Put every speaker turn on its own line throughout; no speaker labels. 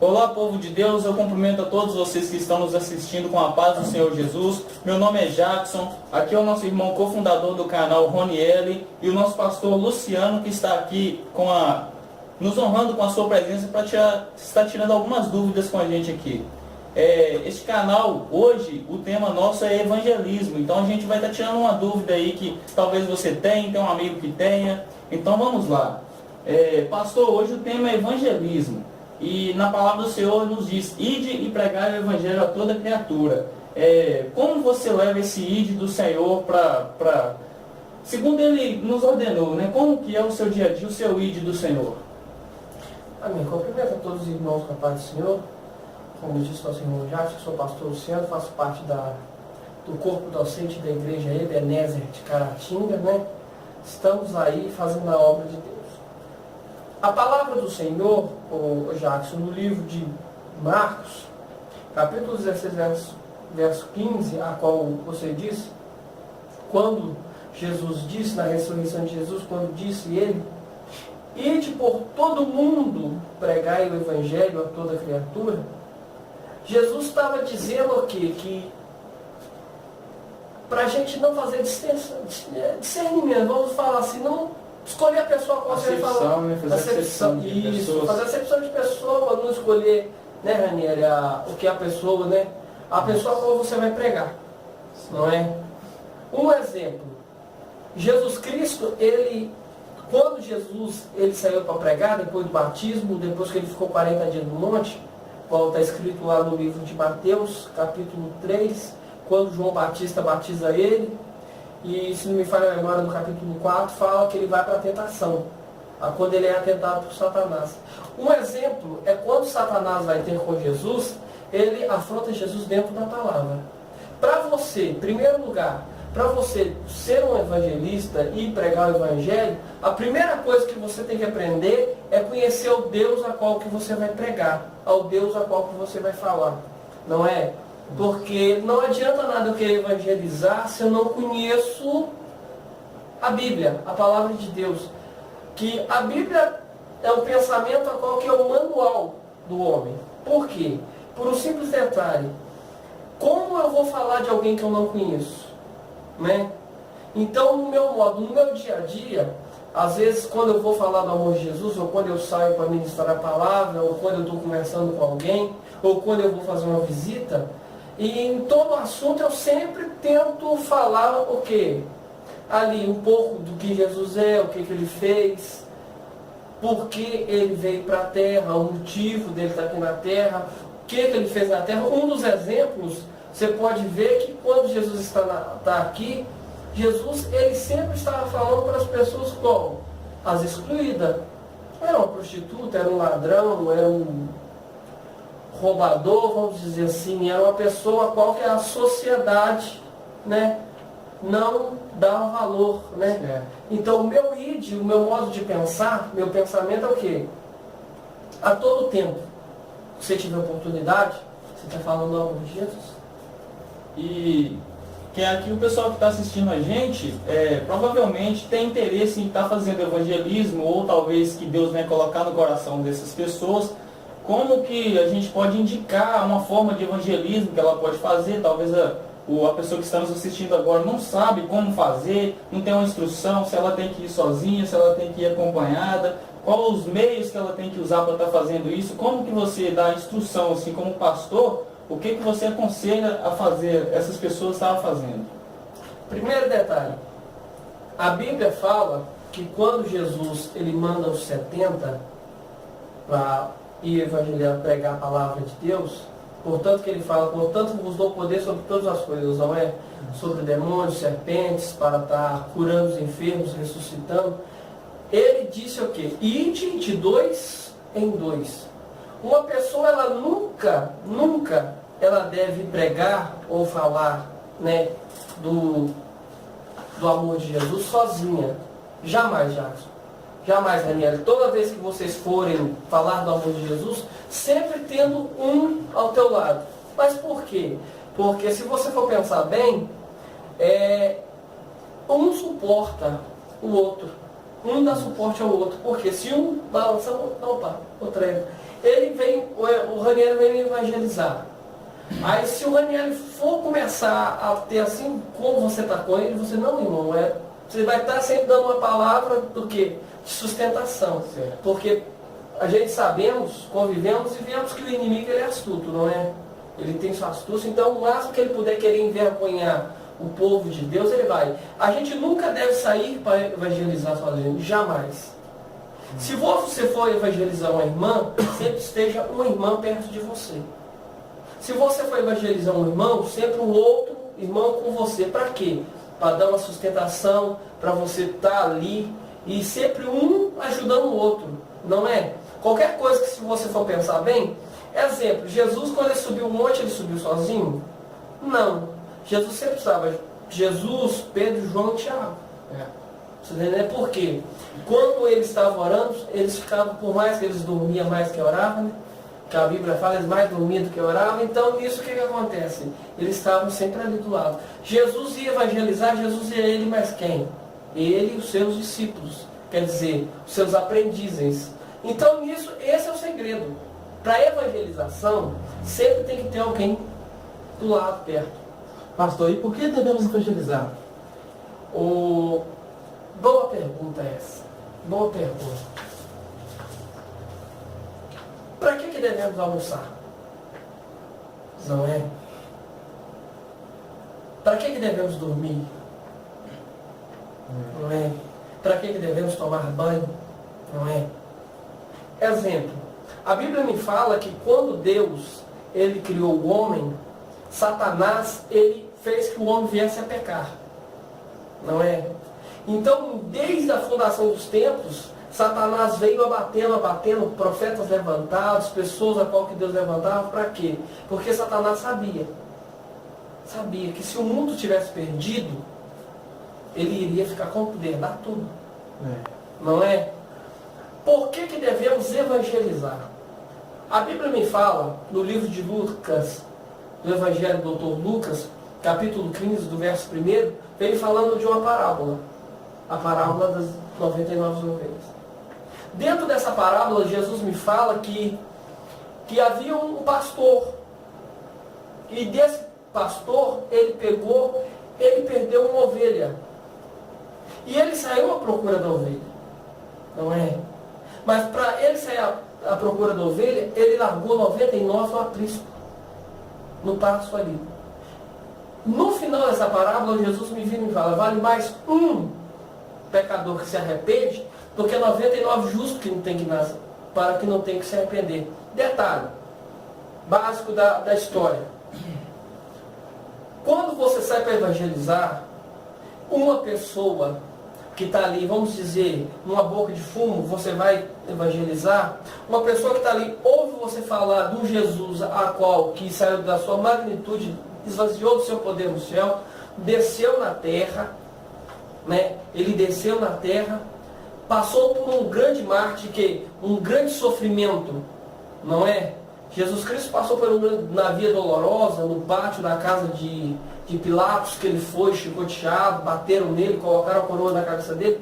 Olá, povo de Deus, eu cumprimento a todos vocês que estão nos assistindo com a paz do Senhor Jesus. Meu nome é Jackson, aqui é o nosso irmão cofundador do canal, Ronieli, e o nosso pastor Luciano, que está aqui nos honrando com a sua presença para estar tirando algumas dúvidas com a gente aqui. Este canal, hoje, o tema nosso é evangelismo, então a gente vai estar tirando uma dúvida aí que talvez você tenha, tem um amigo que tenha. Então vamos lá. Pastor, hoje o tema é evangelismo. E na palavra do Senhor nos diz: ide e pregai o evangelho a toda criatura. Como você leva esse ide do Senhor para segundo Ele nos ordenou, né? Como que é o seu dia a dia, o seu ide do Senhor?
Amém. Cumprimento a todos os irmãos com a paz do Senhor. Como disse nosso irmão Jackson, sou pastor Luciano, faço parte do corpo docente da igreja Ebenezer de Caratinga, né? Estamos aí fazendo a obra de Deus. A palavra do Senhor, Jackson, no livro de Marcos, capítulo 16, verso 15, a qual você disse, quando Jesus disse, na ressurreição de Jesus, quando disse ele: ide por todo mundo, pregai o evangelho a toda criatura, Jesus estava dizendo o quê? Que para a gente não fazer discernimento, vamos falar assim, não escolher a pessoa qual você vai falar.
Fazer acepção de pessoas.
Fazer acepção de pessoa, não escolher, né, Ranieri, o que a pessoa, né? A pessoa qual você vai pregar. Não é? Um exemplo. Jesus Cristo, quando Jesus saiu para pregar, depois do batismo, depois que ele ficou 40 dias no monte, como está escrito lá no livro de Mateus, capítulo 3, quando João Batista batiza ele, e se não me falha a memória, no capítulo 4, fala que ele vai para a tentação, quando ele é atentado por Satanás. Um exemplo é quando Satanás vai ter com Jesus, ele afronta Jesus dentro da palavra. Para você, em primeiro lugar, para você ser um evangelista e pregar o evangelho, a primeira coisa que você tem que aprender é conhecer o Deus a qual que você vai pregar, ao Deus a qual que você vai falar, não é? Porque não adianta nada eu querer evangelizar se eu não conheço a Bíblia, a palavra de Deus. Que a Bíblia é um pensamento a qual que é o manual do homem. Por quê? Por um simples detalhe. Como eu vou falar de alguém que eu não conheço? Né? Então, no meu modo, no meu dia a dia, às vezes quando eu vou falar do amor de Jesus, ou quando eu saio para ministrar a palavra, ou quando eu estou conversando com alguém, ou quando eu vou fazer uma visita, e em todo assunto eu sempre tento falar o quê? Ali um pouco do que Jesus é, o que ele fez, por que ele veio para a terra, o motivo dele estar aqui na terra, o que ele fez na terra. Um dos exemplos, você pode ver que quando Jesus está aqui, Jesus ele sempre estava falando para as pessoas como? As excluídas. Não era uma prostituta, era um ladrão, não era um roubador, vamos dizer assim, era uma pessoa a qual que a sociedade, né, não dá valor, né? Então o meu id, o meu modo de pensar, meu pensamento é o quê? A todo tempo, se você tiver oportunidade, você está falando do amor de Jesus.
E que aqui o pessoal que está assistindo a gente, provavelmente tem interesse em estar fazendo evangelismo, ou talvez que Deus venha colocar no coração dessas pessoas. Como que a gente pode indicar uma forma de evangelismo que ela pode fazer? Talvez a pessoa que está nos assistindo agora não sabe como fazer, não tem uma instrução, se ela tem que ir sozinha, se ela tem que ir acompanhada, quais os meios que ela tem que usar para estar fazendo isso. Como que você dá a instrução, assim como pastor, o que você aconselha a fazer essas pessoas estavam fazendo?
Primeiro detalhe, a Bíblia fala que quando Jesus ele manda os 70 para ir evangelizar, pregar a palavra de Deus, portanto que ele fala, portanto vos dou poder sobre todas as coisas, não é? Sobre demônios, serpentes, para estar curando os enfermos, ressuscitando. Ele disse o quê? Ide de 2 em 2. Uma pessoa, ela nunca ela deve pregar ou falar, né, do amor de Jesus sozinha. Jamais, Jackson. Jamais, Daniel. Toda vez que vocês forem falar do amor de Jesus, sempre tendo um ao teu lado. Mas por quê? Porque se você for pensar bem, um suporta o outro. Um dá suporte ao outro. Porque se um balança, o outro não para. Outro é. Ele vem, o Ranieri vem evangelizar. Aí se o Ranieri for começar a ter assim, como você está com ele, você não, irmão, você vai estar sempre dando uma palavra do quê? De sustentação.
Certo.
Porque a gente sabemos, convivemos e vemos que o inimigo ele é astuto, não é? Ele tem sua astúcia, então o máximo que ele puder querer envergonhar o povo de Deus, ele vai. A gente nunca deve sair para evangelizar sozinho, jamais. Se você for evangelizar uma irmã, sempre esteja uma irmã perto de você. Se você for evangelizar um irmão, sempre um outro irmão com você. Para quê? Para dar uma sustentação, para você estar ali e sempre um ajudando o outro, não é? Qualquer coisa que se você for pensar bem, exemplo, Jesus quando ele subiu o monte, ele subiu sozinho? Não. Jesus sempre estava, Jesus, Pedro, João e Tiago. Você entendeu? Por quê? Quando eles estavam orando, eles ficavam, por mais que eles dormiam mais que oravam, né? Que a Bíblia fala, eles mais dormiam do que oravam, então nisso o que acontece? Eles estavam sempre ali do lado. Jesus ia evangelizar, Jesus ia ele, mas quem? Ele e os seus discípulos, quer dizer, os seus aprendizes. Então nisso, esse é o segredo. Para a evangelização, sempre tem que ter alguém do lado, perto.
Pastor, e por que devemos evangelizar?
Boa pergunta essa. Boa pergunta. Para que devemos almoçar? Não é? Para que devemos dormir? Não é? Para que devemos tomar banho? Não é? Exemplo. A Bíblia me fala que quando Deus ele criou o homem, Satanás ele fez que o homem viesse a pecar. Não é? Então, desde a fundação dos tempos, Satanás veio abatendo, profetas levantados, pessoas a qual que Deus levantava, para quê? Porque Satanás sabia que se o mundo tivesse perdido, ele iria ficar com o poder, dar tudo. Não é? Por que devemos evangelizar? A Bíblia me fala, no livro de Lucas, do Evangelho do Dr. Lucas, capítulo 15, do verso 1, vem falando de uma parábola. A parábola das 99 ovelhas. Dentro dessa parábola, Jesus me fala que havia um pastor. E desse pastor, ele perdeu uma ovelha. E ele saiu à procura da ovelha. Não é? Mas para ele sair à procura da ovelha, ele largou 99 no aprisco. No passo ali. No final dessa parábola, Jesus me vira e me fala, vale mais um pecador que se arrepende do que 99 justos que não tem que se arrepender. Detalhe básico da história. Quando você sai para evangelizar, uma pessoa que está ali, vamos dizer, numa boca de fumo, você vai evangelizar, uma pessoa que está ali, ouve você falar do Jesus a qual que saiu da sua magnitude, esvaziou do seu poder no céu, desceu na terra, né? Ele desceu na terra, passou por um grande mártir, um grande sofrimento, não é? Jesus Cristo passou por na via dolorosa, no pátio da casa de Pilatos, que ele foi chicoteado, bateram nele, colocaram a coroa na cabeça dele.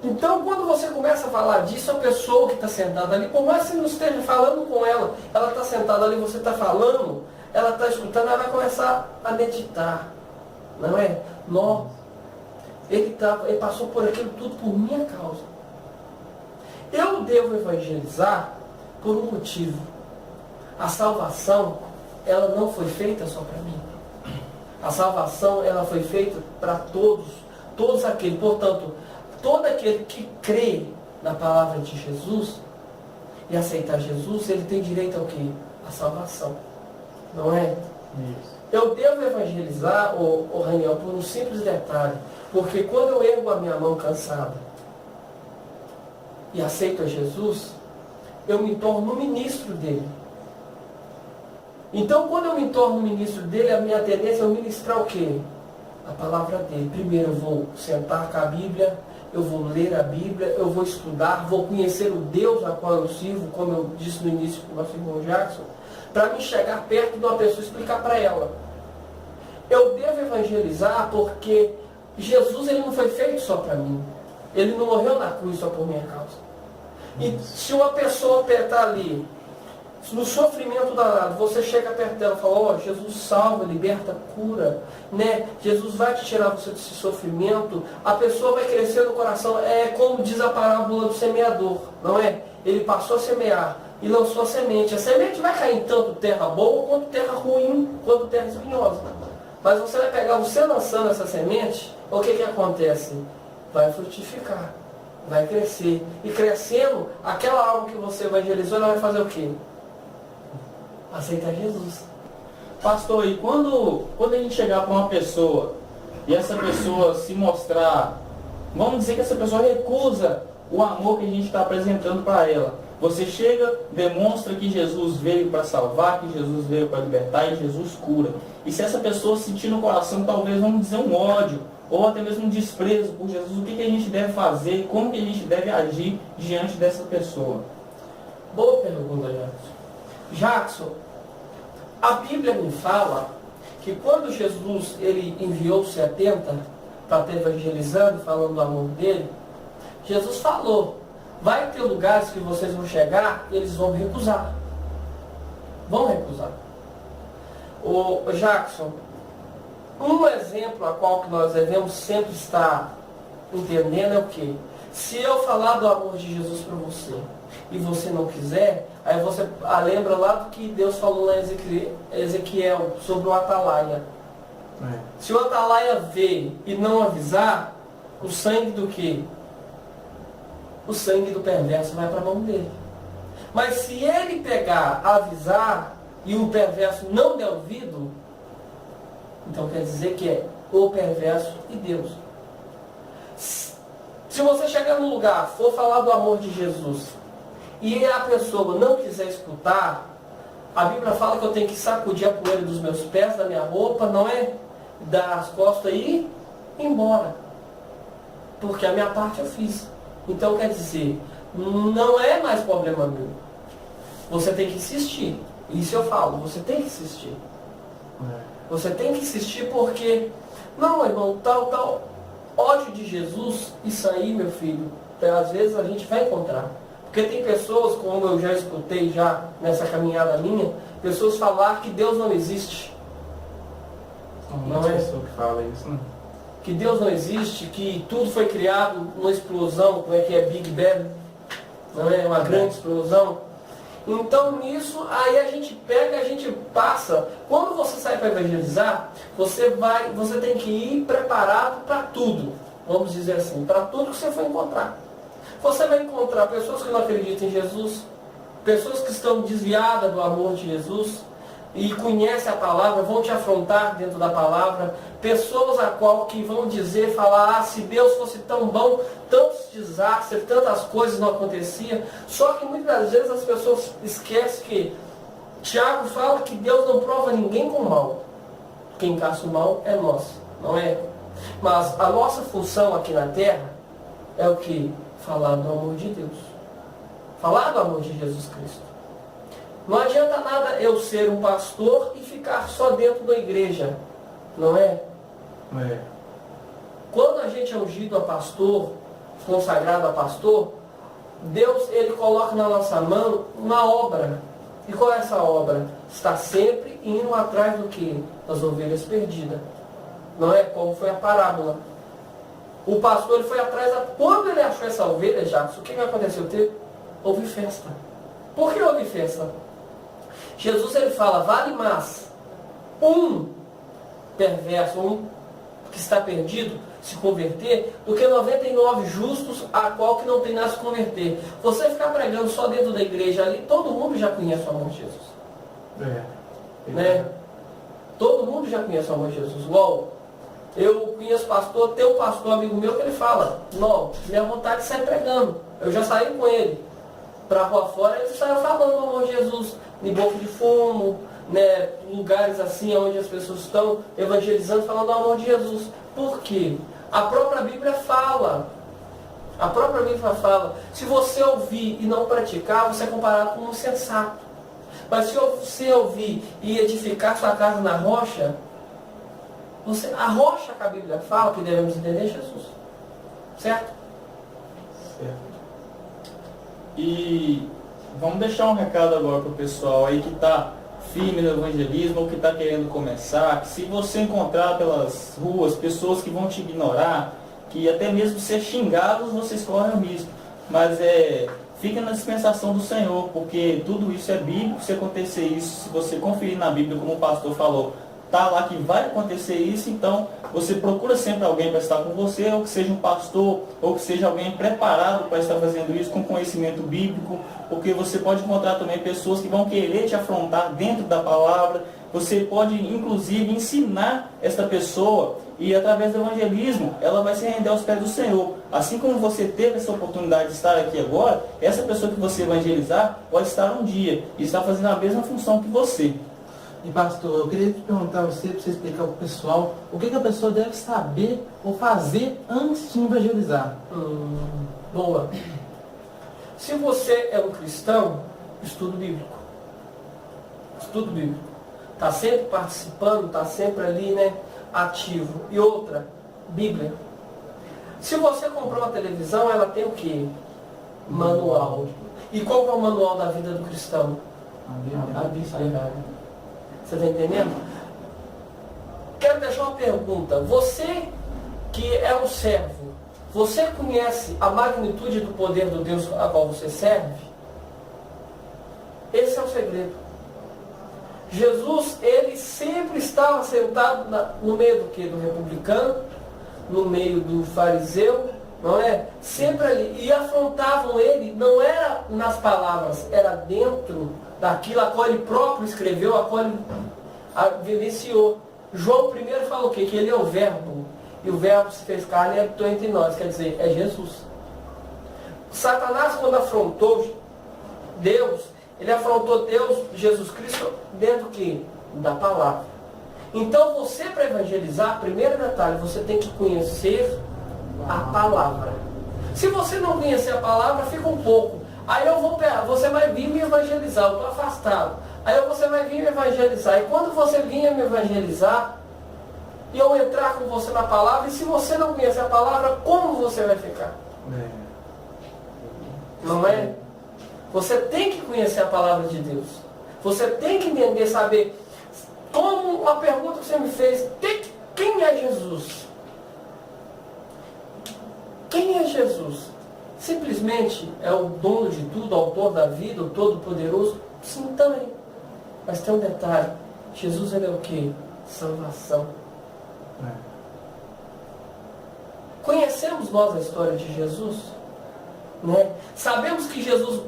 Então, quando você começa a falar disso, a pessoa que está sentada ali, por mais que você não esteja falando com ela, ela está sentada ali, você está falando, ela está escutando, ela vai começar a meditar, não é? Ele passou por aquilo tudo por minha causa. Eu devo evangelizar por um motivo. A salvação, ela não foi feita só para mim. A salvação, ela foi feita para todos aqueles. Portanto, todo aquele que crê na palavra de Jesus e aceitar Jesus, ele tem direito ao quê? A salvação. Não é?
Isso.
Eu devo evangelizar, Raniel, por um simples detalhe. Porque quando eu ergo a minha mão cansada e aceito a Jesus, eu me torno ministro dele. Então, quando eu me torno ministro dele, a minha tendência é ministrar o quê? A palavra dele. Primeiro eu vou sentar com a Bíblia, eu vou ler a Bíblia, eu vou estudar, vou conhecer o Deus a qual eu sirvo, como eu disse no início com o nosso irmão Jackson, para me chegar perto de uma pessoa e explicar para ela. Eu devo evangelizar porque Jesus ele não foi feito só para mim. Ele não morreu na cruz só por minha causa. E se uma pessoa está ali, no sofrimento danado, você chega perto dela e fala, ó, Jesus salva, liberta, cura, né? Jesus vai te tirar você desse sofrimento, a pessoa vai crescer no coração. É como diz a parábola do semeador, não é? Ele passou a semear e lançou a semente. A semente vai cair em tanto terra boa, quanto terra ruim, quanto terra espinhosa. Mas você vai pegar, você lançando essa semente, o que acontece? Vai frutificar, vai crescer. E crescendo, aquela alma que você evangelizou, ela vai fazer o quê? Aceitar Jesus.
Pastor, e quando a gente chegar para uma pessoa e essa pessoa se mostrar, vamos dizer que essa pessoa recusa o amor que a gente está apresentando para ela. Você chega, demonstra que Jesus veio para salvar, que Jesus veio para libertar e Jesus cura. E se essa pessoa sentir no coração, talvez, vamos dizer, um ódio, ou até mesmo um desprezo por Jesus, o que a gente deve fazer, como que a gente deve agir diante dessa pessoa?
Boa pergunta, Jackson. Jackson, a Bíblia me fala que quando Jesus ele enviou os 70 para estar evangelizando, falando do amor dele, Jesus falou, vai ter lugares que vocês vão chegar e eles vão recusar. Vão recusar. O Jackson, um exemplo a qual que nós devemos sempre estar entendendo é o quê? Se eu falar do amor de Jesus para você e você não quiser, aí você lembra lá do que Deus falou lá em Ezequiel sobre o atalaia. Se o atalaia ver e não avisar, o sangue do quê? O sangue do perverso vai para a mão dele. Mas se ele pegar, avisar, e o perverso não der ouvido, então quer dizer que é o perverso e Deus. Se você chegar num lugar, for falar do amor de Jesus, e a pessoa não quiser escutar, a Bíblia fala que eu tenho que sacudir a poeira dos meus pés, da minha roupa, não é? Dar as costas e ir embora. Porque a minha parte eu fiz. Então quer dizer, não é mais problema meu. Você tem que insistir. Isso eu falo, você tem que insistir. Você tem que insistir porque, não, irmão, tal ódio de Jesus, isso aí, meu filho, às vezes a gente vai encontrar. Porque tem pessoas, como eu já escutei já nessa caminhada minha, pessoas falar que Deus não existe.
Não é pessoa que fala isso, né?
Que Deus não existe, que tudo foi criado numa explosão, como é que é Big Bang, não é? Uma grande explosão. Então nisso, aí a gente pega, a gente passa. Quando você sai para evangelizar, você tem que ir preparado para tudo. Vamos dizer assim, para tudo que você for encontrar. Você vai encontrar pessoas que não acreditam em Jesus, pessoas que estão desviadas do amor de Jesus e conhecem a palavra, vão te afrontar dentro da palavra, pessoas a qual que vão dizer, falar, se Deus fosse tão bom, tantos desastres, tantas coisas não aconteciam. Só que muitas vezes as pessoas esquecem que Tiago fala que Deus não prova ninguém com mal. Quem caça o mal é nós, não é? Mas a nossa função aqui na terra é o que? Falar do amor de Deus. Falar do amor de Jesus Cristo. Não adianta nada eu ser um pastor e ficar só dentro da igreja. Não é? Quando a gente é ungido a pastor, consagrado a pastor, Deus ele coloca na nossa mão uma obra. E qual é essa obra? Está sempre indo atrás do que? Das ovelhas perdidas. Não é? Como foi a parábola. O pastor ele foi atrás, quando ele achou essa ovelha, Jackson, o que aconteceu? Houve festa. Por que houve festa? Jesus ele fala, vale mais um perverso, um que está perdido, se converter, do que 99 justos, a qual que não tem nada a se converter. Você ficar pregando só dentro da igreja ali, todo mundo já conhece o amor de Jesus. Né? Todo mundo já conhece o amor de Jesus. Igual, eu conheço pastor, tem um pastor amigo meu que ele fala, não, minha vontade é sair pregando. Eu já saí com ele para rua fora, ele saiu falando do amor de Jesus, em boca de fumo, né, lugares assim onde as pessoas estão evangelizando, falando do amor de Jesus. Por quê? A própria Bíblia fala. A própria Bíblia fala, se você ouvir e não praticar, você é comparado com um insensato. Mas se você ouvir e edificar sua casa na rocha, a rocha que a Bíblia fala, que devemos entender, é Jesus. Certo?
Certo.
E vamos deixar um recado agora para o pessoal aí que está firme no evangelismo ou que está querendo começar, que se você encontrar pelas ruas pessoas que vão te ignorar, que até mesmo ser xingados, vocês correm o risco. Mas fica na dispensação do Senhor, porque tudo isso é bíblico. Se acontecer isso, se você conferir na Bíblia, como o pastor falou, está lá que vai acontecer isso, então você procura sempre alguém para estar com você, ou que seja um pastor, ou que seja alguém preparado para estar fazendo isso com conhecimento bíblico, porque você pode encontrar também pessoas que vão querer te afrontar dentro da palavra. Você pode, inclusive, ensinar esta pessoa e, através do evangelismo, ela vai se render aos pés do Senhor. Assim como você teve essa oportunidade de estar aqui agora, essa pessoa que você evangelizar pode estar um dia e estar fazendo a mesma função que você.
E pastor, eu queria te perguntar a você, para você explicar para o pessoal, o que a pessoa deve saber ou fazer antes de evangelizar?
Boa. Se você é um cristão, estudo bíblico. Estudo bíblico. Está sempre participando, está sempre ali, né, ativo. E outra, Bíblia. Se você comprou uma televisão, ela tem o quê? Manual. E qual é o manual da vida do cristão? A Bíblia. Você está entendendo? Quero deixar uma pergunta. Você que é um servo, você conhece a magnitude do poder do Deus a qual você serve? Esse é o segredo. Jesus, ele sempre estava sentado no meio do quê? Do republicano, no meio do fariseu, não é? Sempre ali. E afrontavam ele, não era nas palavras, era dentro daquilo a qual ele próprio escreveu, a qual ele vivenciou. João primeiro falou o quê? Que ele é o verbo. E o verbo se fez carne e habitou entre nós. Quer dizer, é Jesus. Satanás, quando afrontou Deus, ele afrontou Deus, Jesus Cristo, dentro do quê? Da palavra. Então você, para evangelizar, primeiro detalhe, você tem que conhecer a palavra. Se você não conhecer a palavra, fica um pouco. Aí você vai vir me evangelizar, eu estou afastado. Aí você vai vir me evangelizar. E quando você vir me evangelizar, e eu entrar com você na palavra, e se você não conhecer a palavra, como você vai ficar? Não é? Você tem que conhecer a palavra de Deus. Você tem que entender, saber. Como a pergunta que você me fez, quem é Jesus? Quem é Jesus? Simplesmente é o dono de tudo, o autor da vida, o todo-poderoso? Sim, também. Mas tem um detalhe. Jesus, ele é o quê? Salvação. Conhecemos nós a história de Jesus? Né? Sabemos que Jesus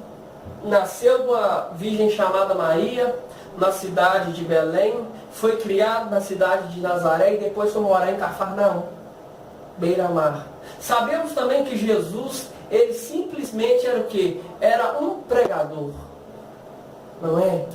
nasceu de uma virgem chamada Maria, na cidade de Belém, foi criado na cidade de Nazaré e depois foi morar em Cafarnaum, beira-mar. Sabemos também que Jesus, ele simplesmente era o quê? Era um pregador. Não é?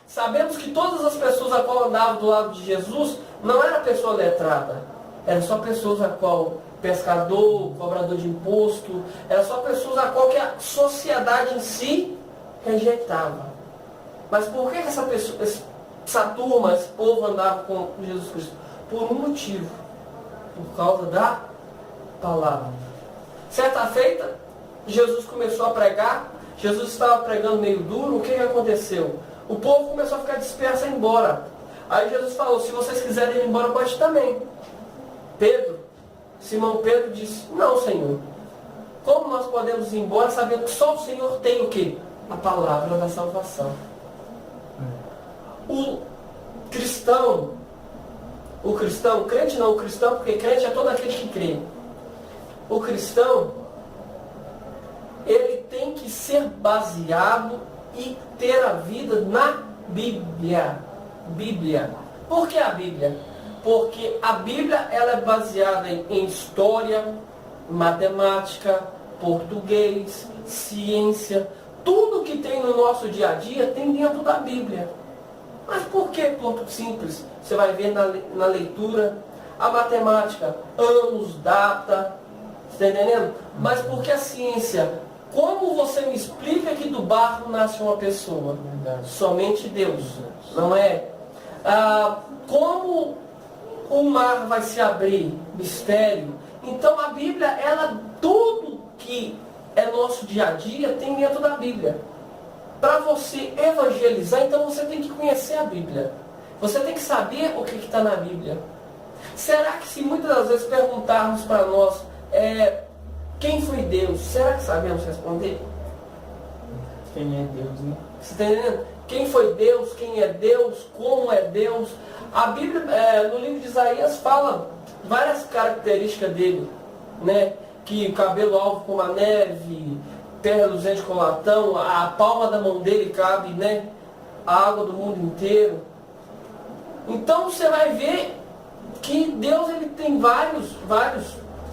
Sabemos que todas as pessoas a qual andavam do lado de Jesus não era pessoa letrada. Eram só pessoas a qual pescador, cobrador de imposto, eram só pessoas a qual que a sociedade em si rejeitava. Mas por que essa turma, esse povo andava com Jesus Cristo? Por um motivo. Por causa da palavra. Certa feita, Jesus começou a pregar. Jesus estava pregando meio duro. O que aconteceu? O povo começou a ficar disperso e ir embora. Aí Jesus falou, se vocês quiserem ir embora, pode também. Simão Pedro disse, não, Senhor. Como nós podemos ir embora sabendo que só o Senhor tem o quê? A palavra da salvação. O cristão, crente não, o cristão, porque crente é todo aquele que crê. O cristão, ele tem que ser baseado e ter a vida na Bíblia. Por que a Bíblia? Porque a Bíblia ela é baseada em história, matemática, português, ciência. Tudo que tem no nosso dia a dia tem dentro da Bíblia. Mas por que ponto simples? Você vai ver na leitura, a matemática, anos, data, está entendendo? Mas por que a ciência? Como você me explica que do barro nasce uma pessoa? Somente Deus, não é? Como o mar vai se abrir? Mistério. Então a Bíblia, tudo que é nosso dia a dia, tem dentro da Bíblia. Para você evangelizar, então você tem que conhecer a Bíblia. Você tem que saber o que está na Bíblia. Será que se muitas das vezes perguntarmos para nós quem foi Deus, será que sabemos responder?
Quem é Deus, né?
Você está entendendo? Quem foi Deus, quem é Deus, como é Deus. A Bíblia, no livro de Isaías, fala várias características dele, né? Que o cabelo alvo como a neve, terra luzente como latão, a palma da mão dele cabe, né? A água do mundo inteiro. Então você vai ver que Deus ele tem vários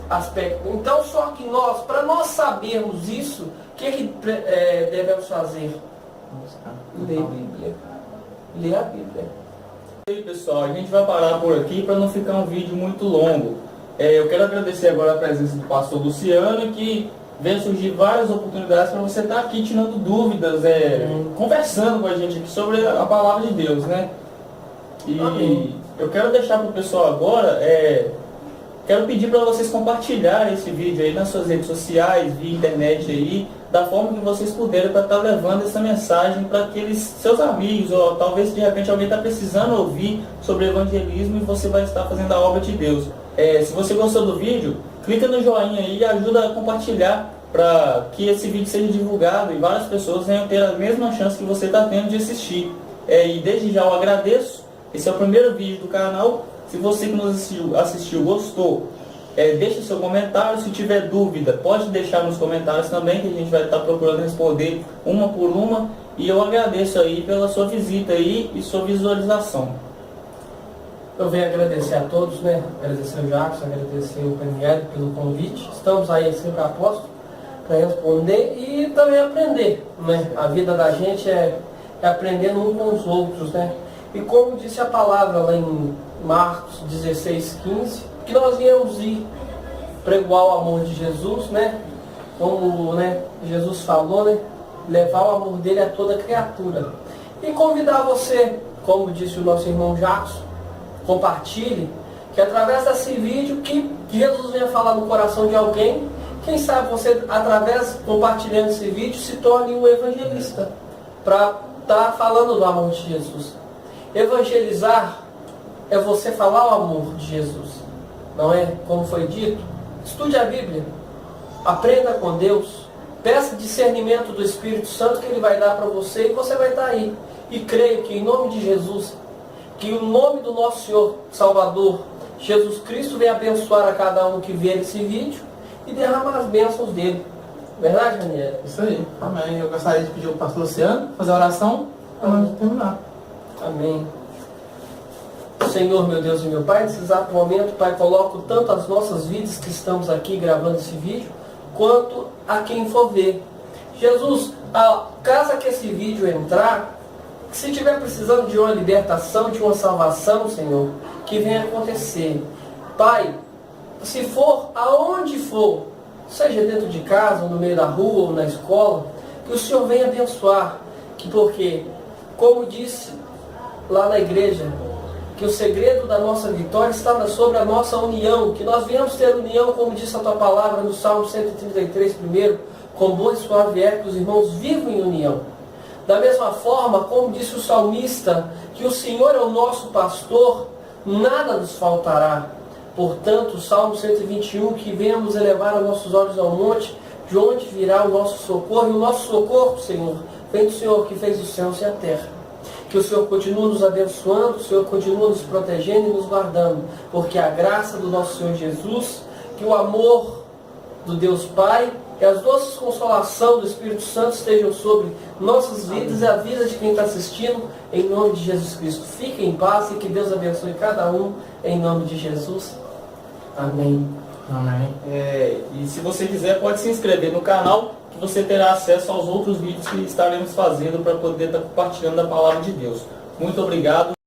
aspectos. Então só que nós, para nós sabermos isso, o que devemos fazer? Ler a Bíblia. Ler a Bíblia.
E aí, pessoal, a gente vai parar por aqui para não ficar um vídeo muito longo. Eu quero agradecer agora a presença do pastor Luciano, que veio surgir várias oportunidades para você estar aqui tirando dúvidas, conversando com a gente aqui sobre a palavra de Deus, né? E eu quero deixar para o pessoal agora, quero pedir para vocês compartilharem esse vídeo aí nas suas redes sociais, via internet aí, da forma que vocês puderem, para estar levando essa mensagem para aqueles seus amigos, ou talvez de repente alguém está precisando ouvir sobre evangelismo e você vai estar fazendo a obra de Deus. Se você gostou do vídeo, clica no joinha aí e ajuda a compartilhar para que esse vídeo seja divulgado e várias pessoas venham ter a mesma chance que você está tendo de assistir. E desde já eu agradeço. Esse é o primeiro vídeo do canal. Se você que nos assistiu gostou, deixe seu comentário. Se tiver dúvida, pode deixar nos comentários também, que a gente vai estar procurando responder uma por uma. E eu agradeço aí pela sua visita aí e sua visualização.
Eu venho agradecer a todos, né? Agradecer o Jacques, agradecer o Daniel pelo convite. Estamos aí sempre apostos para responder e também aprender, né? A vida da gente é aprendendo uns com os outros, né? E como disse a palavra lá em Marcos 16:15, que nós viemos ir pregoar o amor de Jesus, né? Como, né, Jesus falou, né? Levar o amor dele a toda criatura. E convidar você, como disse o nosso irmão Jackson, compartilhe, que através desse vídeo que Jesus venha falar no coração de alguém, quem sabe você, compartilhando esse vídeo, se torne um evangelista, para estar falando do amor de Jesus. Evangelizar é você falar o amor de Jesus, não é? Como foi dito, estude a Bíblia, aprenda com Deus, peça discernimento do Espírito Santo que Ele vai dar para você e você vai estar aí. E creio que em nome de Jesus, que o nome do nosso Senhor Salvador, Jesus Cristo, venha abençoar a cada um que vê esse vídeo e derramar as bênçãos dele. Verdade, Daniel?
Isso aí. Amém. Eu gostaria de pedir ao pastor Luciano fazer a oração para nós terminar.
Amém. Senhor, meu Deus e meu Pai, nesse exato momento, Pai, coloco tanto as nossas vidas que estamos aqui gravando esse vídeo, quanto a quem for ver. Jesus, caso que esse vídeo entrar, se estiver precisando de uma libertação, de uma salvação, Senhor, que venha acontecer. Pai, se for aonde for, seja dentro de casa, ou no meio da rua, ou na escola, que o Senhor venha abençoar. Porque, como disse lá na igreja, que o segredo da nossa vitória está sobre a nossa união, que nós viemos ter união, como disse a tua palavra no Salmo 133, primeiro, com bom e suave é que os irmãos vivam em união. Da mesma forma, como disse o salmista, que o Senhor é o nosso pastor, nada nos faltará. Portanto, o Salmo 121, que venhamos elevar os nossos olhos ao monte, de onde virá o nosso socorro, e o nosso socorro, Senhor, vem do Senhor que fez os céus e a terra. Que o Senhor continue nos abençoando, o Senhor continue nos protegendo e nos guardando, porque a graça do nosso Senhor Jesus, que o amor do Deus Pai e as doces consolações do Espírito Santo estejam sobre nossas vidas e a vida de quem está assistindo, em nome de Jesus Cristo. Fiquem em paz e que Deus abençoe cada um, em nome de Jesus. Amém.
Amém.
E se você quiser, pode se inscrever no canal, que você terá acesso aos outros vídeos que estaremos fazendo para poder estar compartilhando a palavra de Deus. Muito obrigado.